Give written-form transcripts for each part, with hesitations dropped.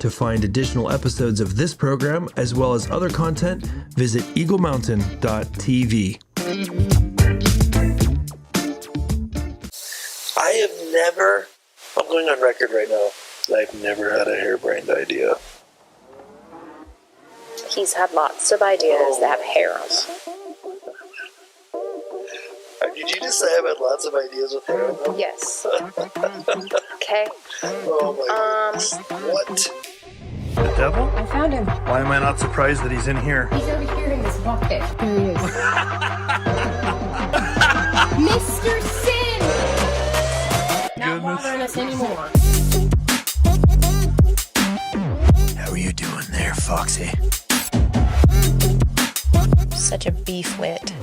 To find additional episodes of this program, as well as other content, visit eaglemountain.tv. I'm going on record right now, I've never had a harebrained idea. He's had lots of ideas that have hair on them. Did you just say I've had lots of ideas with hair on them? Yes. Okay. Oh my goodness. What? The devil? I found him. Why am I not surprised that he's in here? He's over here in this bucket. There he is. Mr. Sin! Not bothering us anymore. How are you doing there, Foxy? Such a beef wit.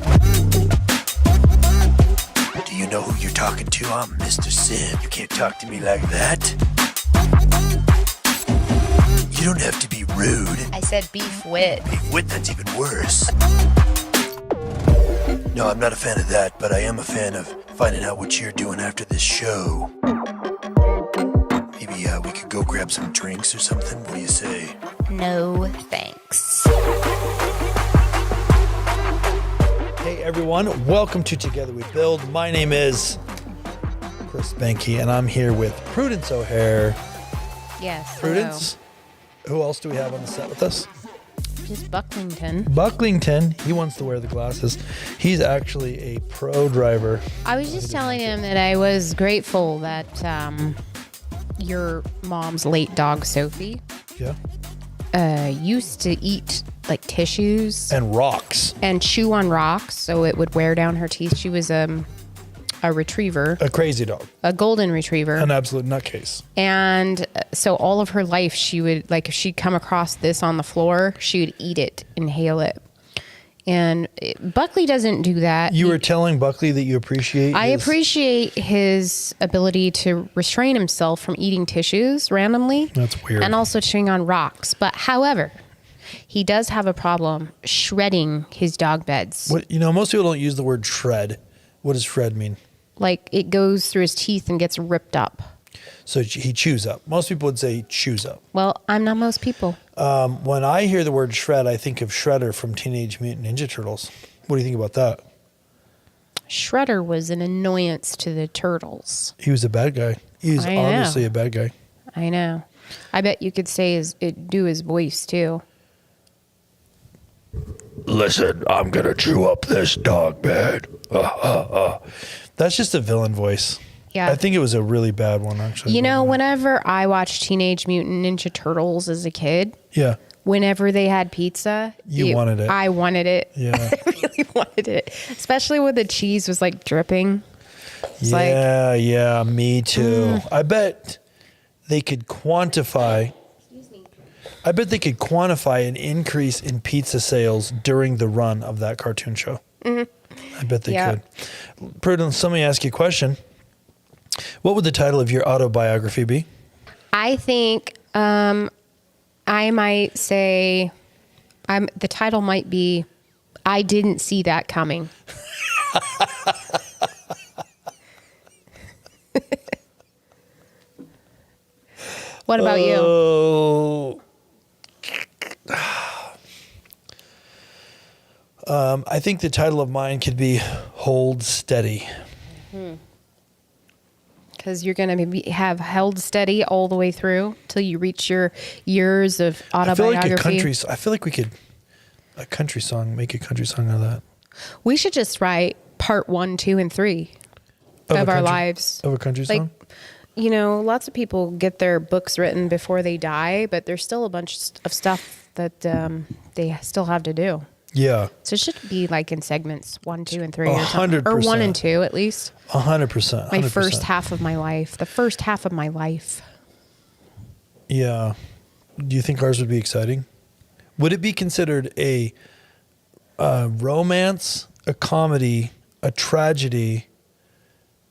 Do you know who you're talking to? I'm Mr. Sin. You can't talk to me like that. You don't have to be rude. I said beef wit. Beef wit, that's even worse. No, I'm not a fan of that, but I am a fan of finding out what you're doing after this show. Maybe we could go grab some drinks or something. What do you say? No thanks. Hey everyone, welcome to Together We Build. My name is Chris Behnke, and I'm here with Prudence O'Haire. Yes. Prudence? Who else do we have on the set with us? Just Bucklington. Bucklington. He wants to wear the glasses. He's actually a pro driver. I was just telling him that I was grateful that your mom's late dog, Sophie, used to eat like tissues And rocks. and chew on rocks so it would wear down her teeth. She was a retriever, A crazy dog. a golden retriever. An absolute nutcase. And so all of her life, she would, like, if she'd come across this on the floor, she would eat it, inhale it. And Buckley doesn't do that. You were telling Buckley that you appreciate I appreciate his ability to restrain himself from eating tissues randomly. That's weird. And also chewing on rocks. But however, he does have a problem shredding his dog beds. What, most people don't use the word shred. What does shred mean? Like it goes through his teeth and gets ripped up. So he chews up. Most people would say he chews up. Well, I'm not most people. When I hear the word shred, I think of Shredder from Teenage Mutant Ninja Turtles. What do you think about that? Shredder was an annoyance to the turtles. He was a bad guy. He's I know. obviously a bad guy. I know. I bet you could say do his voice too. Listen, I'm gonna chew up this dog bed. That's just a villain voice. Yeah. I think it was a really bad one, actually. You know, whenever I watched Teenage Mutant Ninja Turtles as a kid, Yeah. whenever they had pizza, You wanted it. I wanted it. Yeah. I really wanted it, especially when the cheese was like dripping. It's Yeah, me too. I bet they could quantify. I bet they could quantify an increase in pizza sales during the run of that cartoon show. Mm-hmm. I bet they could. Prudence, let me ask you a question. What would the title of your autobiography be? I think I might say the title might be I Didn't See That Coming. What about you? Oh. I think the title of mine could be Hold Steady. Because you're going to have held steady all the way through till you reach your years of autobiography. I feel like we could make a country song out of that. We should just write part 1, 2, and 3 of our lives. Of a country song? Lots of people get their books written before they die, but there's still a bunch of stuff that they still have to do. Yeah. So it should be like in segments 1, 2, and 3 or 100%. Or 1 and 2 at least. 100%. My first half of my life. The first half of my life. Yeah. Do you think ours would be exciting? Would it be considered a romance, a comedy, a tragedy,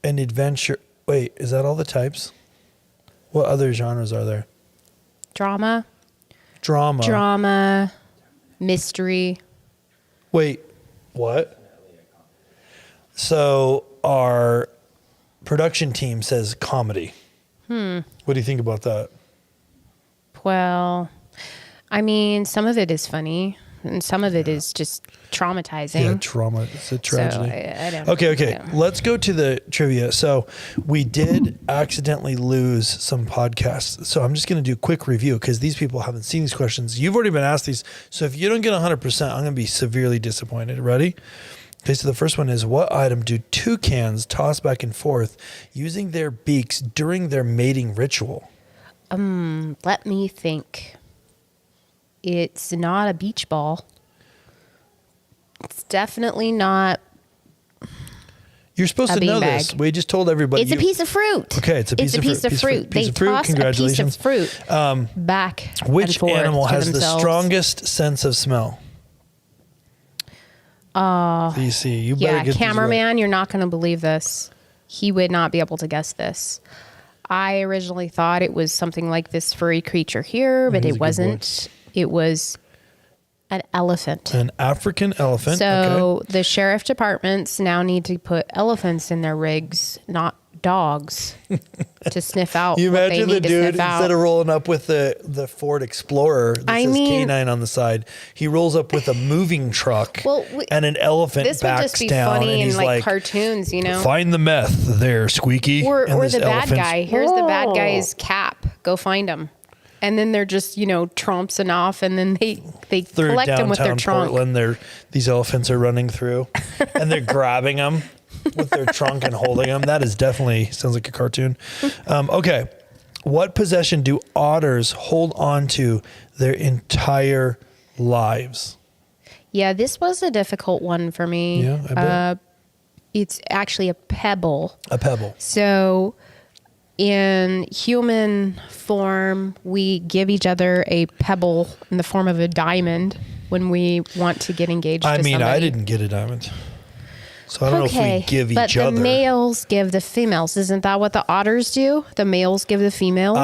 an adventure? Wait, is that all the types? What other genres are there? Drama. Mystery. Wait, what? So our production team says comedy. What do you think about that? Well, I mean, some of it is funny and some of it is just traumatizing. Yeah, trauma. It's a tragedy. So I don't know. Okay. Yeah. Let's go to the trivia. So we did accidentally lose some podcasts. So I'm just going to do a quick review because these people haven't seen these questions. You've already been asked these. So if you don't get 100%, I'm going to be severely disappointed. Ready? Okay, so the first one is, what item do toucans toss back and forth using their beaks during their mating ritual? Let me think. It's not a beach ball. It's definitely not. You're supposed A to know beanbag. this. We just told everybody. It's a piece of fruit. Okay, it's a piece of fruit. They toss Congratulations. a piece of fruit back and Which forth animal to has the themselves. strongest sense of smell? You see, you better Yeah, get these right. cameraman, you're not going to believe this. He would not be able to guess this. I originally thought it was something like this furry creature here, but He's a it good wasn't. It was an elephant. An African elephant. So okay. the sheriff departments now need to put elephants in their rigs, not dogs, to sniff out You what they imagine the need to dude, sniff out. instead of rolling up with the Ford Explorer that I says mean- canine on the side, he rolls up with a moving truck Well, and an elephant This would backs just be down funny and in he's like cartoons, you know? find the meth there, Squeaky. Or And this the bad elephant's- guy. Here's the bad guy's cap. Go find him. And then they're just, trompsing off, and then they Through collect them with their downtown trunk. Portland, these elephants are running through, and they're grabbing them with their trunk and holding them. That is definitely sounds like a cartoon. Okay, what possession do otters hold on to their entire lives? Yeah, this was a difficult one for me. Yeah, I bet. It's actually a pebble. A pebble. So in human form, we give each other a pebble in the form of a diamond when we want to get engaged I to mean, somebody. I didn't get a diamond, so I don't know if we give but each the other. males give the females. Isn't that what the otters do? The males give the females?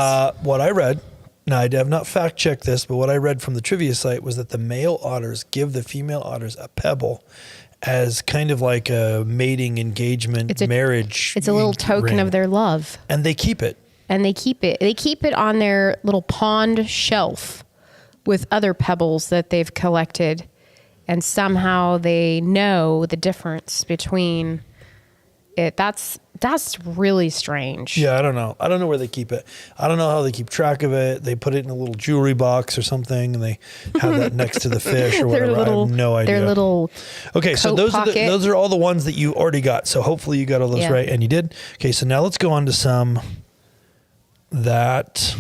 What I read, now I have not fact checked this, but what I read from the trivia site was that the male otters give the female otters a pebble as kind of like a mating engagement marriage. It's a little token ring. of their love. And they keep it. And they keep it. They keep it on their little pond shelf with other pebbles that they've collected. And somehow they know the difference between it. That's really strange. Yeah, I don't know. I don't know where they keep it. I don't know how they keep track of it. They put it in a little jewelry box or something, and they have that next to the fish or whatever. I have no idea. Their little Okay, so coat those pocket. are all the ones that you already got. So hopefully you got all those Yeah. right, and you did. Okay, so now let's go on to some that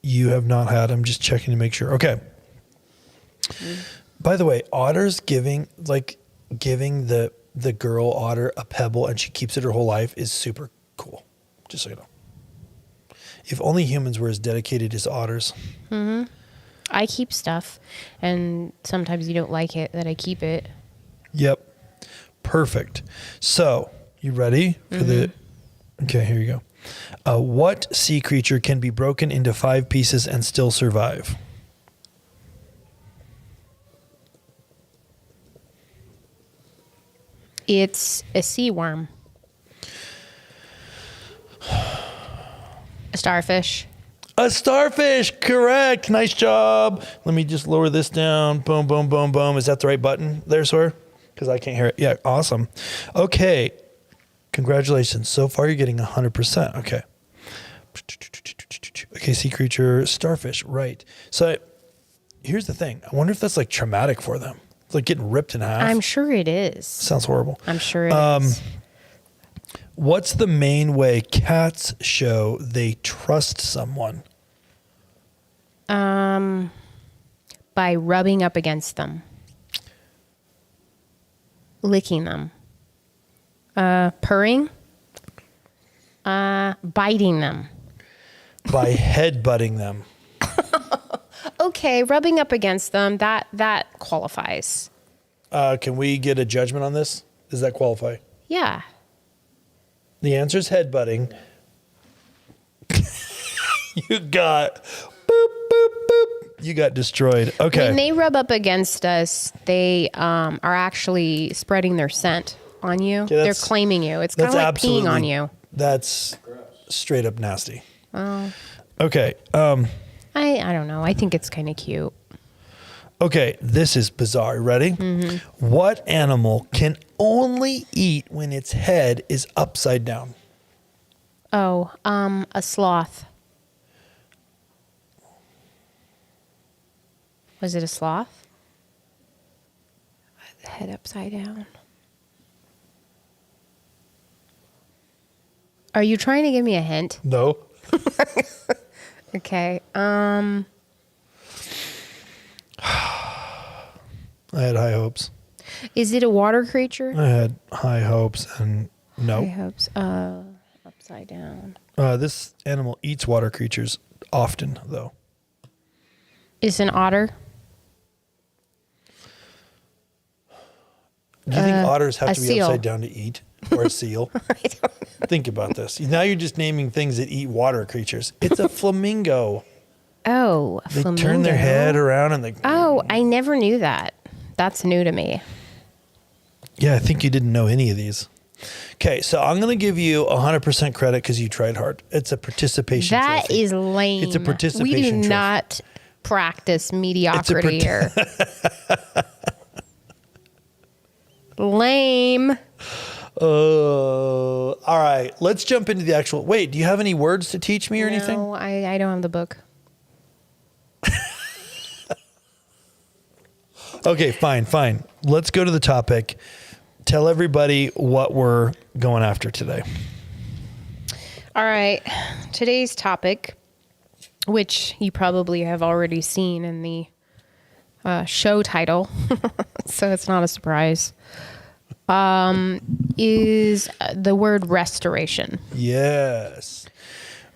you have not had. I'm just checking to make sure. Okay. By the way, otters giving the girl otter a pebble and she keeps it her whole life is super cool. Just so you know. If only humans were as dedicated as otters. I keep stuff, and sometimes you don't like it that I keep it. Yep. Perfect. So, you ready for the... Okay, here you go. What sea creature can be broken into 5 pieces and still survive? It's a sea worm. A starfish. A starfish, correct. Nice job. Let me just lower this down. Boom, boom, boom, boom. Is that the right button there, sir? Because I can't hear it. Yeah, awesome. Okay. Congratulations. So far, you're getting 100%. Okay. Okay, sea creature, starfish. Right. So here's the thing. I wonder if that's like traumatic for them. It's like getting ripped in half. I'm sure it is. Sounds horrible. I'm sure it is. What's the main way cats show they trust someone? By rubbing up against them. Licking them. Purring. Biting them. By headbutting them. Okay, rubbing up against them, that qualifies. Can we get a judgment on this? Does that qualify? Yeah. The answer is headbutting. You got boop, boop, boop. You got destroyed. Okay. When they rub up against us, they are actually spreading their scent on you. They're that's- claiming you. It's kind of like peeing on you. That's straight up nasty. Oh. Okay. I don't know. I think it's kind of cute. Okay, this is bizarre. Ready? What animal can only eat when its head is upside down? Oh, a sloth. Was it a sloth? Head upside down. Are you trying to give me a hint? No. Okay. I had high hopes. Is it a water creature? I had high hopes, and no. High hopes. Upside down. This animal eats water creatures often, though. Is an otter? Do you think otters have a to be seal. upside down to eat? Or a seal? I don't know. Think about this. Now you're just naming things that eat water creatures. It's a flamingo. Oh, a They flamingo. turn their head around and they... Oh, I never knew that. That's new to me. Yeah, I think you didn't know any of these. Okay, so I'm going to give you 100% credit because you tried hard. It's a participation That trophy. is lame. It's a participation We do trophy. not practice mediocrity here. Lame. All right, let's jump into the actual... Wait, do you have any words to teach me or anything? No, I don't have the book. Okay, fine. Let's go to the topic. Tell everybody what we're going after today. All right. Today's topic, which you probably have already seen in the show title, so it's not a surprise, is the word restoration. Yes.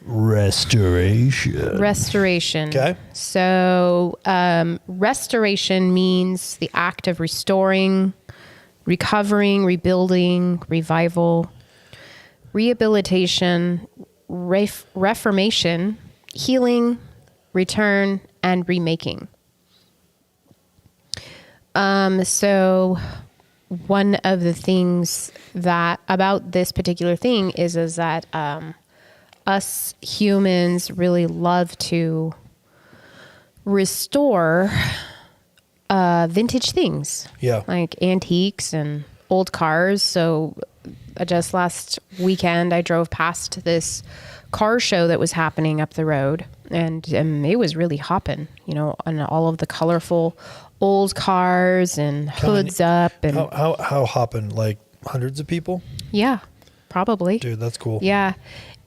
Restoration. Restoration. Okay. So restoration means the act of restoring, recovering, rebuilding, revival, rehabilitation, reformation, healing, return, and remaking. So one of the things that about this particular thing is that us humans really love to restore vintage things. Yeah. Like antiques and old cars. So just last weekend, I drove past this car show that was happening up the road, and it was really hopping, on all of the colorful old cars and hoods up. And How hopping? Like hundreds of people? yeah, probably. Dude, that's cool. Yeah.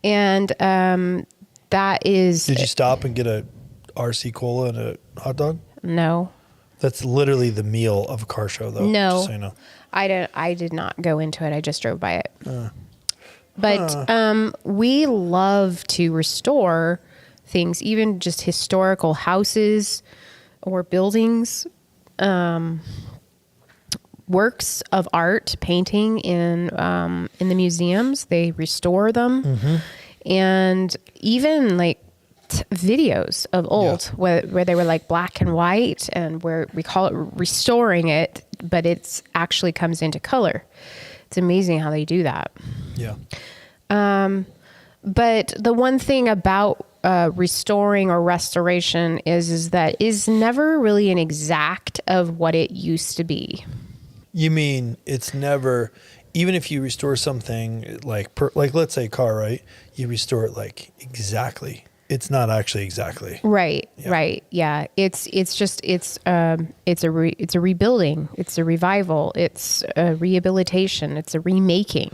And that is... Did you stop and get a RC Cola and a hot dog? No. That's literally the meal of a car show, though. No. Just so you know. I did not go into it. I just drove by it. But we love to restore things, even just historical houses or buildings, works of art, painting in the museums. They restore them, and even like videos of old where they were like black and white, and where we call it restoring it, but it's actually comes into color. It's amazing how they do that. Yeah. But the one thing about restoring or restoration is that is never really an exact of what it used to be. You mean it's never, even if you restore something like let's say a car, right? You restore it like exactly. It's not actually exactly. Right. Yeah. Right. Yeah. It's a rebuilding. It's a revival. It's a rehabilitation. It's a remaking.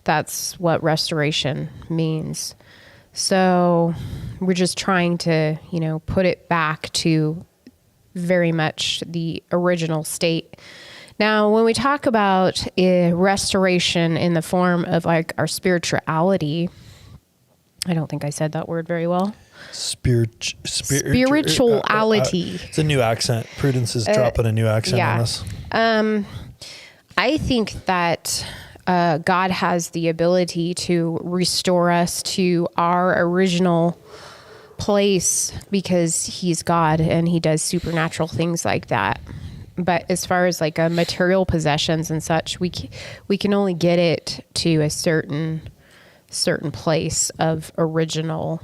That's what restoration means. So we're just trying to, put it back to very much the original state. Now, when we talk about restoration in the form of like our spirituality, I don't think I said that word very well. Spirituality. It's a new accent. Prudence is dropping a new accent on us. I think that God has the ability to restore us to our original place because he's God and he does supernatural things like that. But as far as like material possessions and such, we can only get it to a certain place of original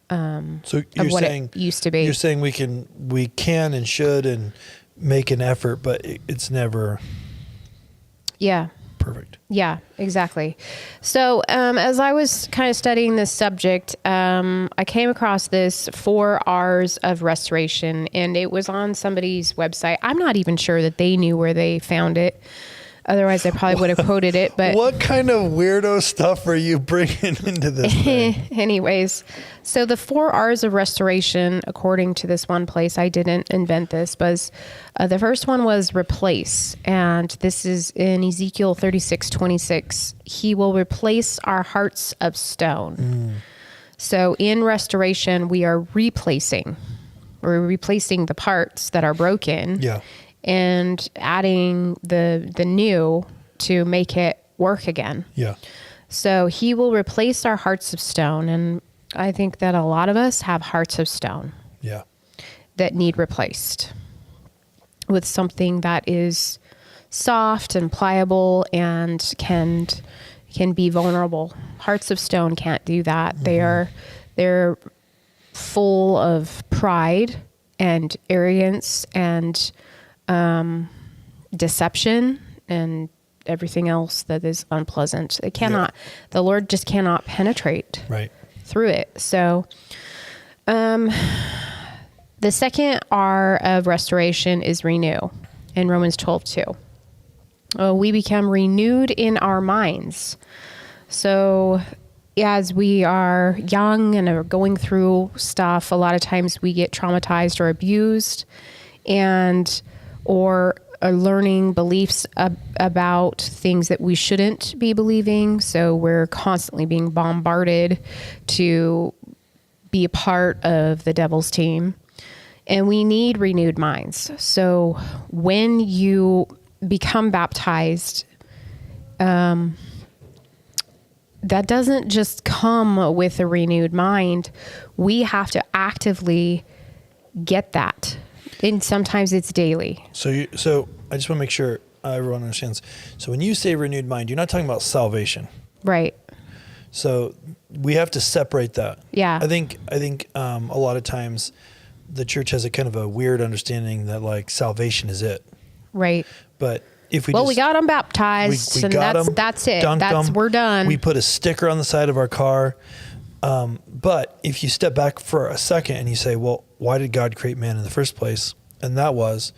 So of you're what saying it used to be. You're saying we can and should and make an effort, but it's never Yeah. perfect. Yeah, exactly. So as I was kind of studying this subject, I came across this 4 R's of restoration, and it was on somebody's website. I'm not even sure that they knew where they found it. Otherwise, I probably would have quoted it. But What kind of weirdo stuff are you bringing into this thing? anyways, so the 4 R's of restoration, according to this one place, I didn't invent this, was the first one was replace. And this is in Ezekiel 36:26. He will replace our hearts of stone. So in restoration, we are replacing. We're replacing the parts that are broken. Yeah. And adding the new to make it work again. Yeah. So he will replace our hearts of stone. And I think that a lot of us have hearts of stone Yeah. that need replaced with something that is soft and pliable and can be vulnerable. Hearts of stone can't do that. They're full of pride and arrogance and deception and everything else that is unpleasant. It cannot, the Lord just cannot penetrate Right. through it. So, the second R of restoration is renew in Romans 12:2. We become renewed in our minds. So as we are young and are going through stuff, a lot of times we get traumatized or abused or are learning beliefs about things that we shouldn't be believing. So we're constantly being bombarded to be a part of the devil's team. And we need renewed minds. So when you become baptized, that doesn't just come with a renewed mind. We have to actively get that. And sometimes it's daily. So I just want to make sure everyone understands. So when you say renewed mind, you're not talking about salvation. Right. So we have to separate that. Yeah. I think a lot of times the church has a kind of a weird understanding that like salvation is it. Right. But if we we got them baptized, we and got that's it. dunked them, We're done. We put a sticker on the side of our car. But if you step back for a second and you say, well, why did God create man in the first place? And that was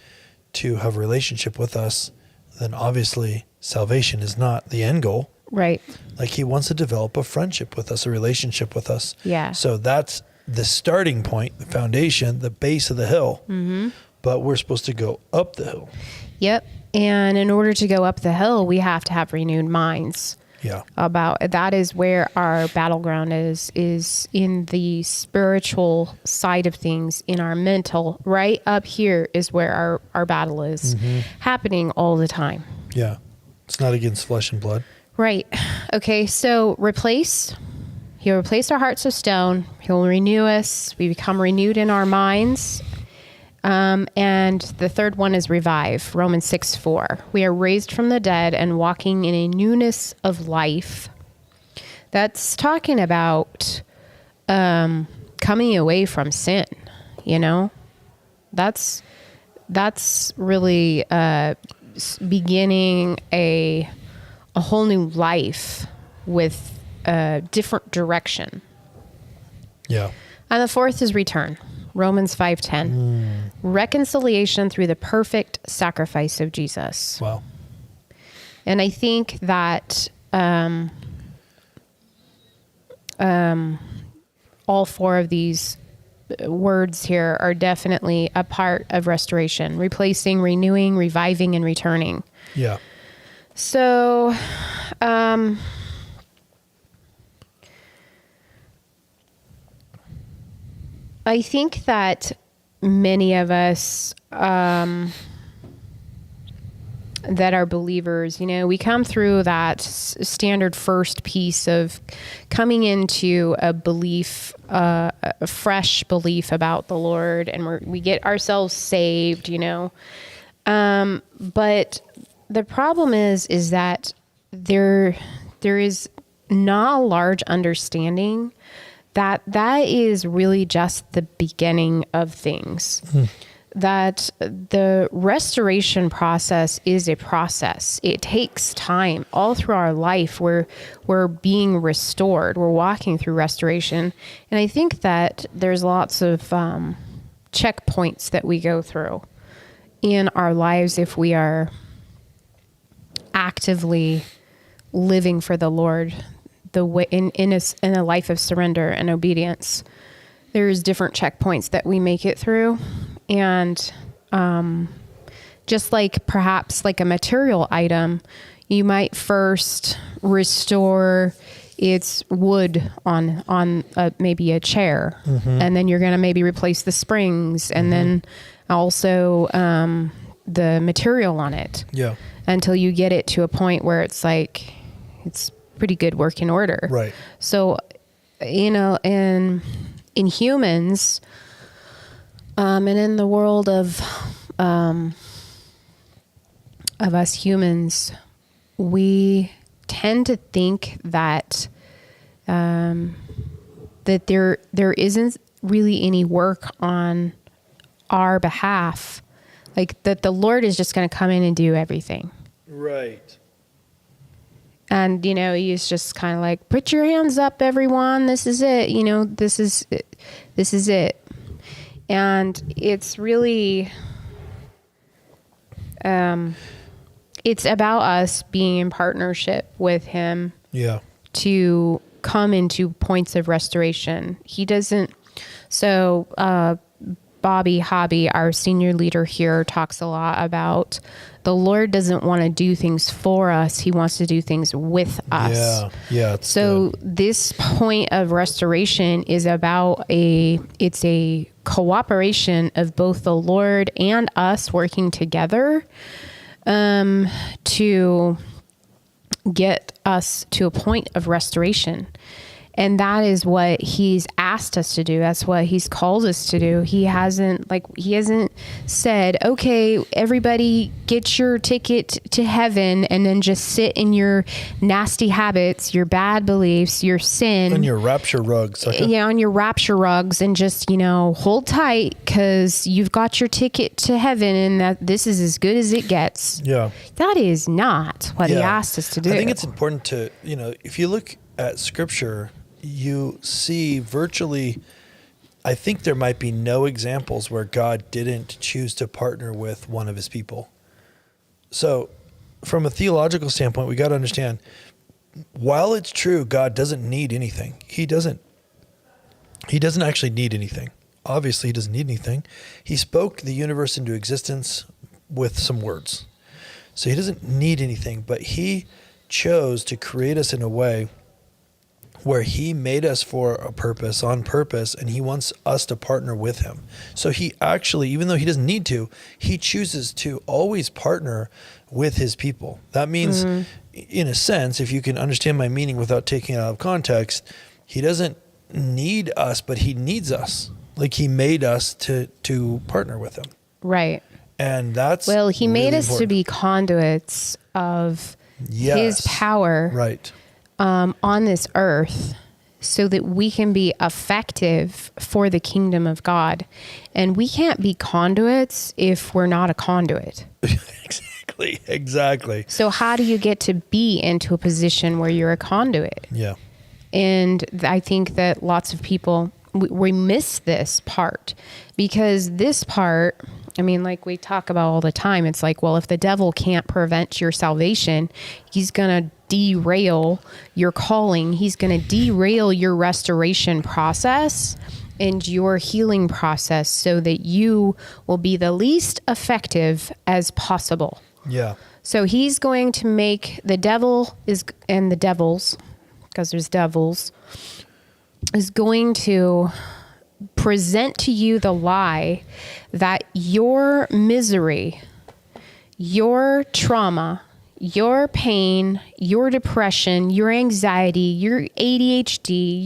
to have a relationship with us. Then obviously salvation is not the end goal. Right. Like he wants to develop a friendship with us, a relationship with us. Yeah. So that's the starting point, the foundation, the base of the hill. Mm-hmm. But we're supposed to go up the hill. Yep. And in order to go up the hill, we have to have renewed minds. Yeah. That is where our battleground is in the spiritual side of things, in our mental. Right up here is where our battle is happening all the time. Yeah. It's not against flesh and blood. Right. Okay. So replace. He'll replace our hearts of stone. He'll renew us. We become renewed in our minds. And the third one is revive. Romans 6:4. We are raised from the dead and walking in a newness of life. That's talking about coming away from sin. You know, that's really beginning a whole new life with a different direction. Yeah. And the fourth is return. Romans 5:10. Reconciliation through the perfect sacrifice of Jesus. Wow. And I think that all 4 of these words here are definitely a part of restoration: replacing, renewing, reviving, and returning. Yeah. So, I think that many of us that are believers, you know, we come through that standard first piece of coming into a belief, a fresh belief about the Lord, and we get ourselves saved, you know. But the problem is that there is not a large understanding that is really just the beginning of things. That the restoration process is a process. It takes time. All through our life, we're being restored. We're walking through restoration. And I think that there's lots of checkpoints that we go through in our lives if we are actively living for the Lord, the way in a life of surrender and obedience. There's different checkpoints that we make it through. And just like perhaps like a material item, you might first restore its wood on maybe a chair, and then you're going to maybe replace the springs, and then also the material on it. Yeah. Until you get it to a point where it's like it's pretty good working order. Right. So, in humans. And in the world of us humans, we tend to think that that there isn't really any work on our behalf, like that the Lord is just going to come in and do everything. Right. And he's just kind of like, put your hands up, everyone. This is it. This is it. And it's really, it's about us being in partnership with him. Yeah. To come into points of restoration. He doesn't. So, Bobby Hobby, our senior leader here, talks a lot about the Lord doesn't want to do things for us. He wants to do things with us. Yeah. Yeah. So good. This point of restoration is about it's a cooperation of both the Lord and us working together, to get us to a point of restoration. And that is what he's asked us to do. That's what he's called us to do. He hasn't said, okay, everybody get your ticket to heaven and then just sit in your nasty habits, your bad beliefs, your sin. On your rapture rugs. Yeah, on your rapture rugs, and just, hold tight because you've got your ticket to heaven and that this is as good as it gets. Yeah. That is not what he asked us to do. I think it's important to, if you look at Scripture, you see virtually, I think there might be no examples where God didn't choose to partner with one of his people. So from a theological standpoint, we got to understand, while it's true, God doesn't need anything. He doesn't actually need anything. Obviously, he doesn't need anything. He spoke the universe into existence with some words. So he doesn't need anything, but he chose to create us in a way where he made us for a purpose, on purpose, and he wants us to partner with him. So he actually, even though he doesn't need to, he chooses to always partner with his people. That means, in a sense, if you can understand my meaning without taking it out of context, he doesn't need us, but he needs us. Like he made us to partner with him. Right. And that's he really made us important. to be conduits of his power. Right. On this earth, so that we can be effective for the kingdom of God. And we can't be conduits if we're not a conduit. Exactly. So how do you get to be into a position where you're a conduit? Yeah. And I think that lots of people, we miss this part, because this part, like we talk about all the time, it's like, well, if the devil can't prevent your salvation, he's going to derail your calling. He's going to derail your restoration process and your healing process so that you will be the least effective as possible. Yeah. So he's going to make the devil and the devils, because there's devils, is going to present to you the lie that your misery, your trauma, your pain, your depression, your anxiety, your ADHD,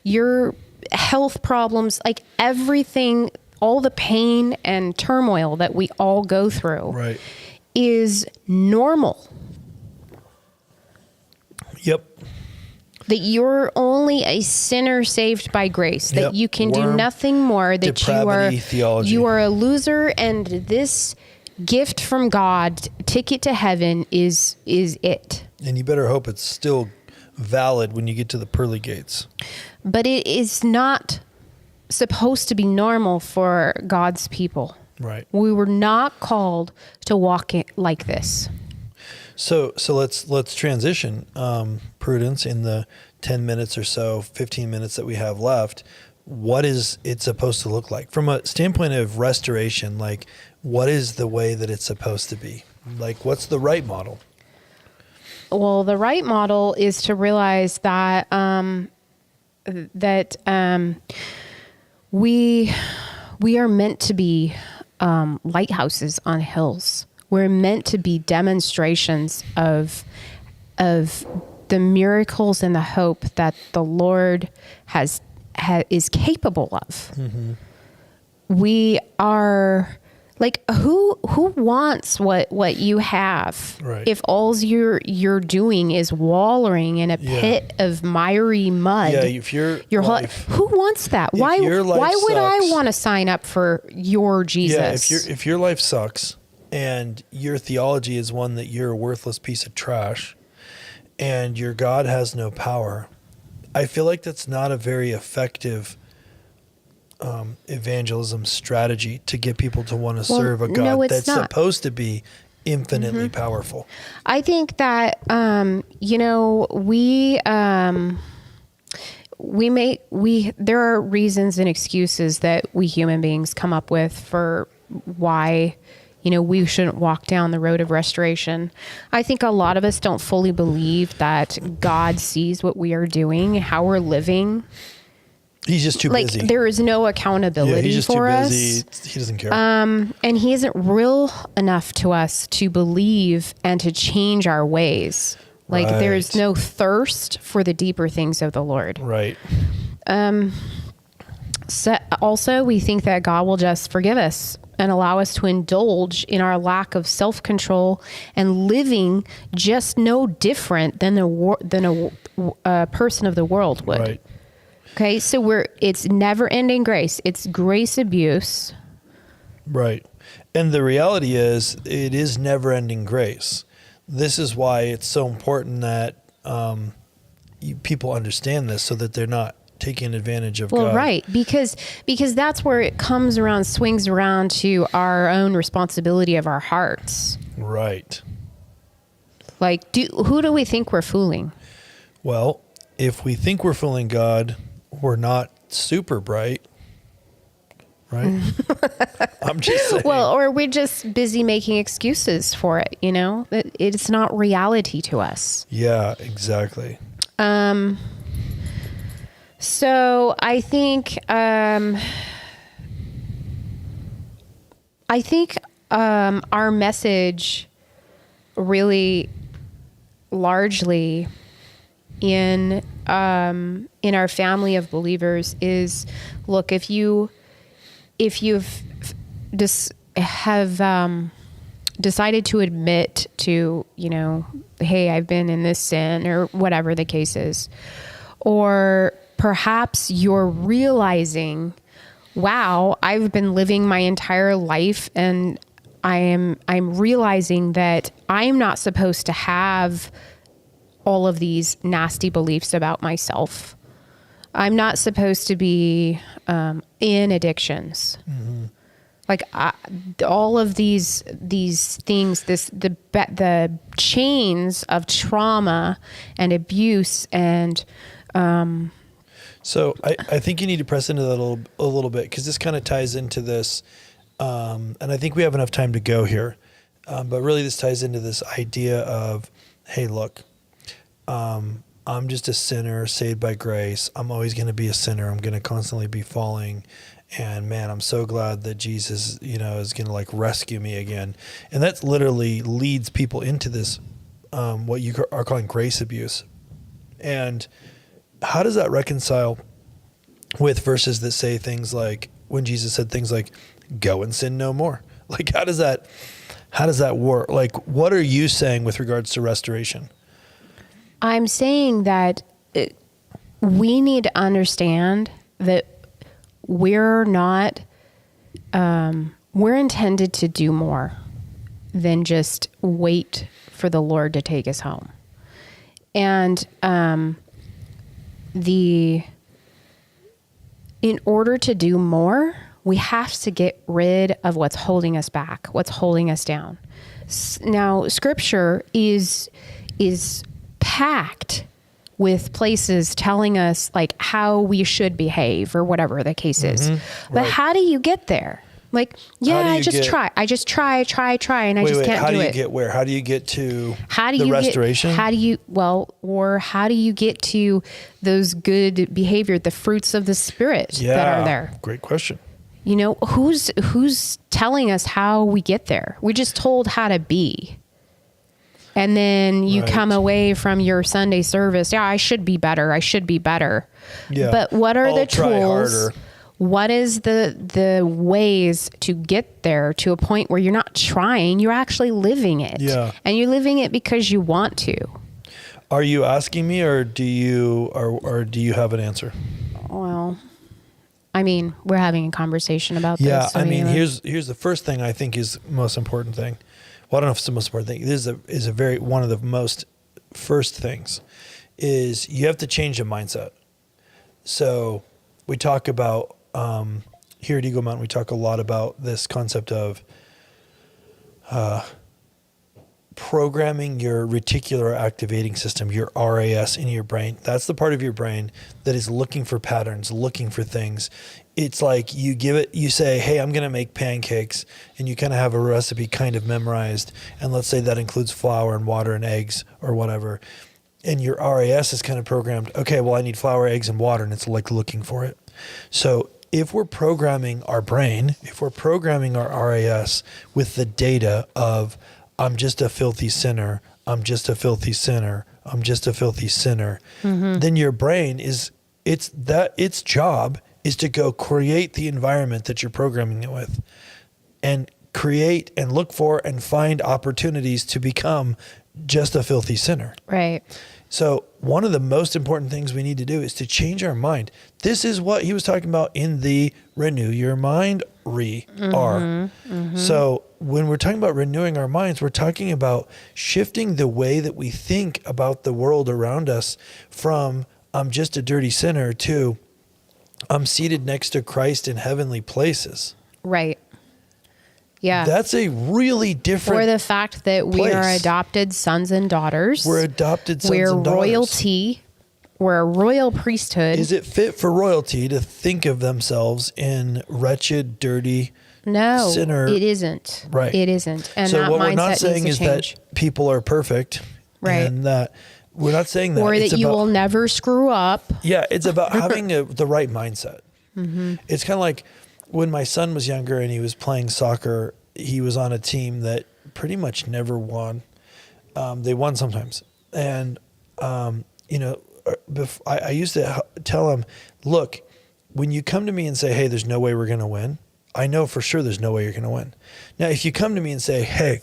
your health problems, like everything, all the pain and turmoil that we all go through is normal. Yep. That you're only a sinner saved by grace. That Yep. you can do Worm, nothing more. That depravity theology. you are a loser, and this gift from God, ticket to heaven, is it. And you better hope it's still valid when you get to the pearly gates. But it is not supposed to be normal for God's people. Right. We were not called to walk it like this. So let's transition, Prudence, in the 10 minutes or so, 15 minutes that we have left. What is it supposed to look like from a standpoint of restoration? Like, what is the way that it's supposed to be? Like, what's the right model? Well, the right model is to realize that we are meant to be lighthouses on hills. We're meant to be demonstrations of the miracles and the hope that the Lord is capable of. Mm-hmm. We are like, who wants what you have? Right. If all you're doing is wallowing in a pit of miry mud. Yeah, if your life, who wants that? Why your life would I sucks, want to sign up for your Jesus? Yeah, if your life sucks and your theology is one that you're a worthless piece of trash and your God has no power, I feel like that's not a very effective evangelism strategy to get people to want to serve a God that's not. supposed to be infinitely powerful. I think that there are reasons and excuses that we human beings come up with for why we shouldn't walk down the road of restoration. I think a lot of us don't fully believe that God sees what we are doing, how we're living. He's just too busy. There is no accountability he's just for too us. busy. He doesn't care. And he isn't real enough to us to believe and to change our ways. Like there's no thirst for the deeper things of the Lord. Right. So also, we think that God will just forgive us and allow us to indulge in our lack of self-control and living just no different than a person of the world would. Right. Okay, so it's never-ending grace. It's grace abuse. Right. And the reality is, it is never-ending grace. This is why it's so important that people understand this, so that they're not taking advantage of God. Well, right, because that's where it comes around, swings around to our own responsibility of our hearts. Right. Like, who do we think we're fooling? Well, if we think we're fooling God, we're not super bright, right? I'm just saying. Well, or we're just busy making excuses for it, It's not reality to us. Yeah, exactly. So I think our message really largely in our family of believers is, look, if you've decided to admit to, hey, I've been in this sin, or whatever the case is, or perhaps you're realizing, wow, I've been living my entire life and I'm realizing that I'm not supposed to have all of these nasty beliefs about myself. I'm not supposed to be in addictions. Mm-hmm. Like all of these things, the chains of trauma and abuse and. So I think you need to press into that a little bit, because this kind of ties into this, and I think we have enough time to go here, but really this ties into this idea of, hey, look, I'm just a sinner saved by grace. I'm always going to be a sinner. I'm going to constantly be falling. And man, I'm so glad that Jesus, is going to rescue me again. And that literally leads people into this, what you are calling grace abuse. And how does that reconcile with verses that say things like, when Jesus said things like, go and sin no more? Like, how does that work? Like, what are you saying with regards to restoration? I'm saying that we need to understand that we're not, we're intended to do more than just wait for the Lord to take us home. And in order to do more, we have to get rid of what's holding us back, what's holding us down. Now, Scripture is packed with places telling us like how we should behave or whatever the case is. But how do you get there? Like, I just try, and I just can't do it. How do you get where? How do you get to the restoration? How do you get to those good behavior, the fruits of the Spirit that are there? Great question. You know, who's telling us how we get there? We're just told how to be. And then you come away from your Sunday service. Yeah, I should be better. Yeah. But what are the tools? Harder. What is the ways to get there to a point where you're not trying, you're actually living it. Yeah. And you're living it because you want to. Are you asking me or do you have an answer? Well, I mean, we're having a conversation about this. Yeah, so here's the first thing I think is the most important thing. Well, I don't know if it's the most important thing. This is a very one of the most first things is you have to change the mindset. So we talk about here at Eagle Mountain, we talk a lot about this concept of programming your reticular activating system, your RAS in your brain. That's the part of your brain that is looking for patterns, looking for things. It's like you say, hey, I'm going to make pancakes, and you kind of have a recipe kind of memorized. And let's say that includes flour and water and eggs or whatever. And your RAS is kind of programmed, okay, well, I need flour, eggs, and water, and it's like looking for it. So if we're programming our brain, if we're programming our RAS with the data of, I'm just a filthy sinner, I'm just a filthy sinner, I'm just a filthy sinner, then your brain its job is to go create the environment that you're programming it with and create and look for and find opportunities to become just a filthy sinner. Right. So one of the most important things we need to do is to change our mind. This is what he was talking about in the Renew Your Mind R. So when we're talking about renewing our minds, we're talking about shifting the way that we think about the world around us from I'm just a dirty sinner to I'm seated next to Christ in heavenly places. Right. Yeah. That's a really different Or the fact that we place. are adopted sons and daughters. We're adopted sons and daughters. We're royalty. We're a royal priesthood. Is it fit for royalty to think of themselves in wretched, dirty sinner? It isn't. Right. It isn't. And so that what we're not mindset saying needs is to change. that people are perfect. Right. And that we're not saying that. Or It's that you about, will never screw up. Yeah, it's about having the right mindset. It's kind of like when my son was younger and he was playing soccer, he was on a team that pretty much never won. They won sometimes. And, I used to tell him, look, when you come to me and say, hey, there's no way we're going to win, I know for sure there's no way you're going to win. Now, if you come to me and say, hey,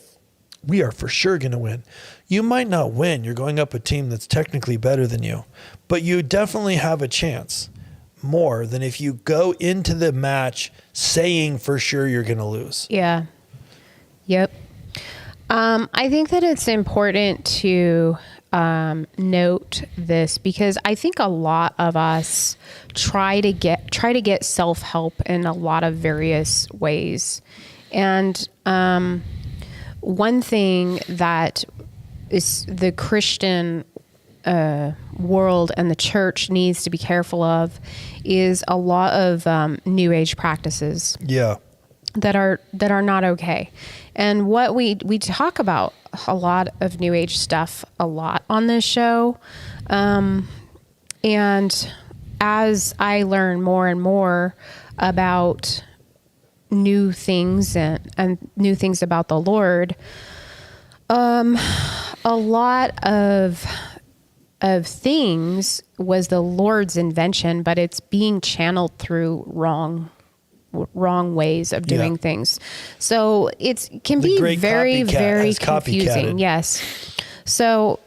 we are for sure going to win, you might not win. You're going up a team that's technically better than you, but you definitely have a chance more than if you go into the match saying for sure you're going to lose. Yeah. Yep. I think that it's important to note this because I think a lot of us try to get self-help in a lot of various ways. And one thing that is the Christian world and the church needs to be careful of is a lot of New Age practices. Yeah. That are not okay. And what we talk about a lot of New Age stuff a lot on this show. And as I learn more and more about new things and new things about the Lord, a lot of things was the Lord's invention, but it's being channeled through wrong ways of doing things. So it can be very, very confusing. Yes. So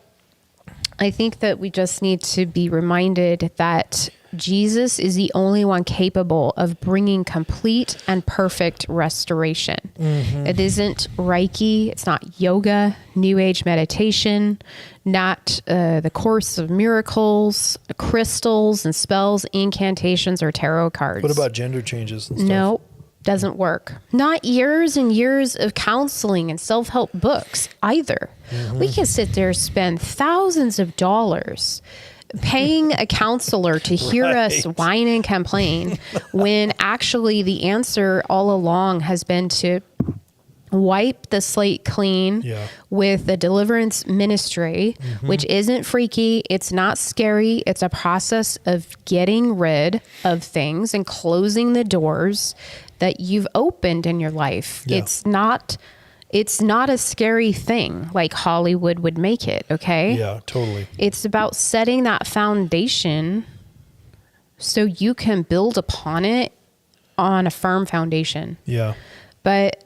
I think that we just need to be reminded that Jesus is the only one capable of bringing complete and perfect restoration. It isn't Reiki. It's not yoga, New Age meditation, not the Course of Miracles, crystals and spells, incantations, or tarot cards. What about gender changes and stuff? No, doesn't work. Not years and years of counseling and self-help books either. We can sit there, spend thousands of dollars paying a counselor to hear us whine and complain when actually the answer all along has been to wipe the slate clean with the deliverance ministry, which isn't freaky. It's not scary. It's a process of getting rid of things and closing the doors that you've opened in your life. It's not a scary thing like Hollywood would make it, okay? Yeah, totally. It's about setting that foundation so you can build upon it on a firm foundation. Yeah. But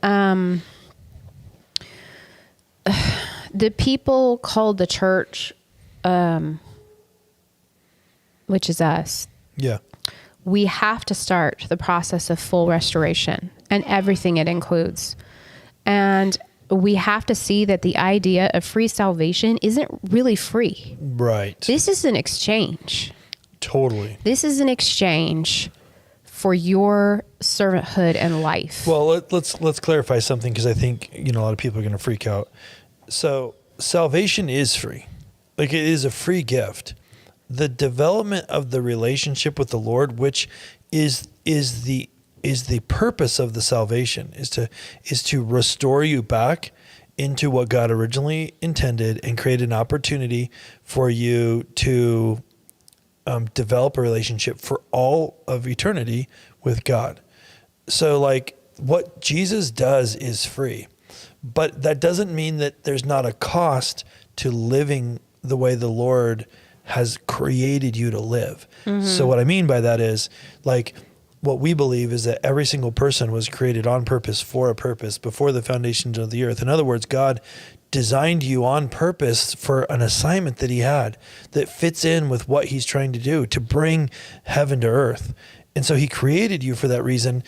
the people called the church, which is us, we have to start the process of full restoration and everything it includes. And we have to see that the idea of free salvation isn't really free. Right. This is an exchange. Totally. This is an exchange for your servanthood and life. Well, let's clarify something, because I think, a lot of people are going to freak out. So salvation is free. Like, it is a free gift. The development of the relationship with the Lord, which is the purpose of the salvation, is to restore you back into what God originally intended and create an opportunity for you to develop a relationship for all of eternity with God. So, like, what Jesus does is free, but that doesn't mean that there's not a cost to living the way the Lord has created you to live. So what I mean by that is, like, what we believe is that every single person was created on purpose for a purpose before the foundations of the earth. In other words, God designed you on purpose for an assignment that he had that fits in with what he's trying to do, to bring heaven to earth. And so he created you for that reason.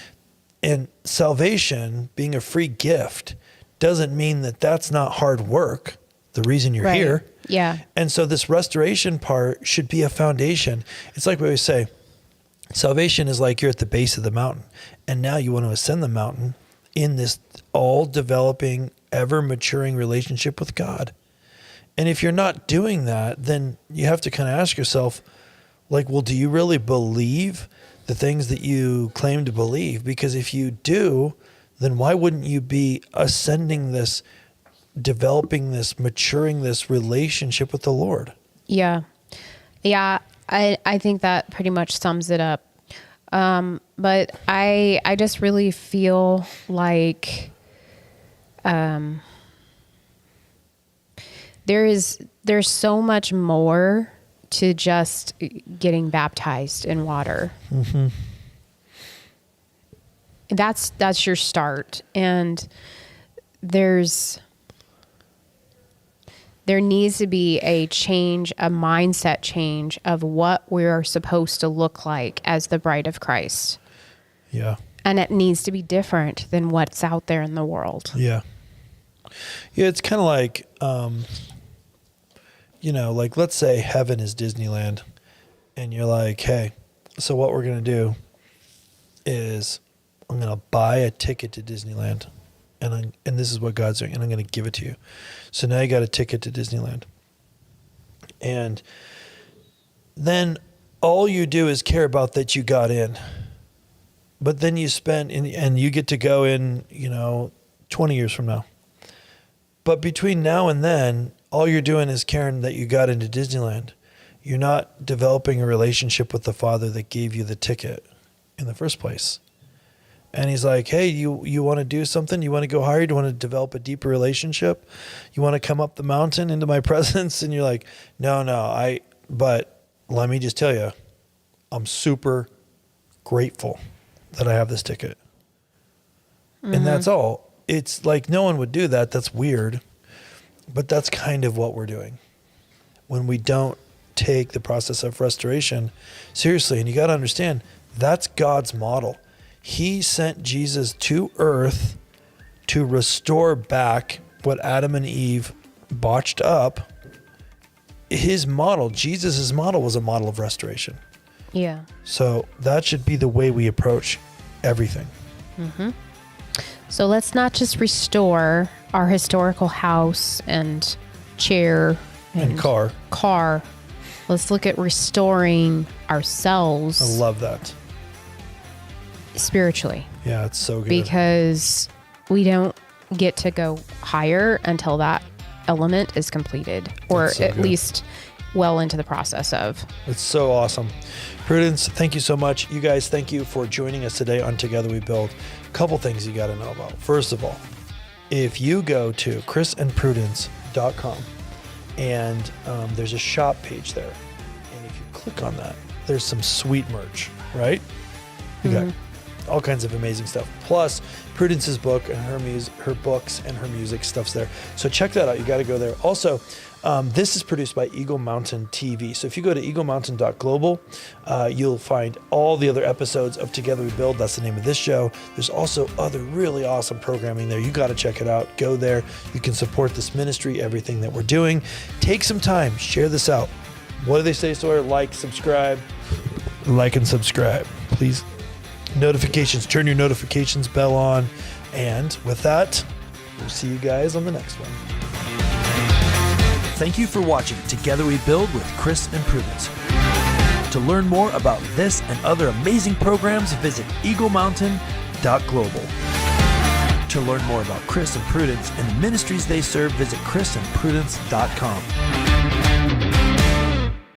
And salvation, being a free gift, doesn't mean that that's not hard work, the reason you're here. Yeah. And so this restoration part should be a foundation. It's like we always say, salvation is like you're at the base of the mountain, and now you want to ascend the mountain in this all developing, ever maturing relationship with God. And if you're not doing that, then you have to kind of ask yourself, like, well, do you really believe the things that you claim to believe? Because if you do, then why wouldn't you be ascending this, developing this, maturing this relationship with the Lord? Yeah. Yeah. I think that pretty much sums it up. But I just really feel like there's so much more to just getting baptized in water. That's your start. And there needs to be a change, a mindset change of what we're supposed to look like as the bride of Christ. Yeah. And it needs to be different than what's out there in the world. Yeah. Yeah, it's kind of like, like, let's say heaven is Disneyland, and you're like, hey, so what we're going to do is I'm going to buy a ticket to Disneyland. And this is what God's doing, and I'm going to give it to you. So now you got a ticket to Disneyland. And then all you do is care about that you got in. But then you spend, and you get to go in, 20 years from now. But between now and then, all you're doing is caring that you got into Disneyland. You're not developing a relationship with the Father that gave you the ticket in the first place. And he's like, hey, you want to do something? You want to go higher? You want to develop a deeper relationship? You want to come up the mountain into my presence? And you're like, no, but let me just tell you, I'm super grateful that I have this ticket. And that's all. It's like, no one would do that. That's weird. But that's kind of what we're doing. when we don't take the process of restoration seriously. And you got to understand, that's God's model. He sent Jesus to earth to restore back what Adam and Eve botched up. His model, Jesus' model, was a model of restoration. Yeah. So that should be the way we approach everything. So let's not just restore our historical house and chair And car. Let's look at restoring ourselves I love that. spiritually, Yeah, it's so good. because we don't get to go higher until that element is completed, or That's so at good. least well into the process of. It's so awesome. Prudence, thank you so much. You guys, thank you for joining us today on Together We Build. A couple things you got to know about. First of all, if you go to chrisandprudence.com and there's a shop page there, and if you click on that, there's some sweet merch, right? You got all kinds of amazing stuff. Plus, Prudence's book and her books and her music stuff's there. So check that out. You got to go there. Also, this is produced by Eagle Mountain TV. So if you go to eaglemountain.global, you'll find all the other episodes of Together We Build. That's the name of this show. There's also other really awesome programming there. You got to check it out. Go there. You can support this ministry, everything that we're doing. Take some time. Share this out. What do they say, Sawyer? Like, subscribe. Like and subscribe, please. Notifications. Turn your notifications bell on. And with that, we'll see you guys on the next one. Thank you for watching Together We Build with Chris and Prudence. To learn more about this and other amazing programs, visit eaglemountain.global. To learn more about Chris and Prudence and the ministries they serve, visit chrisandprudence.com.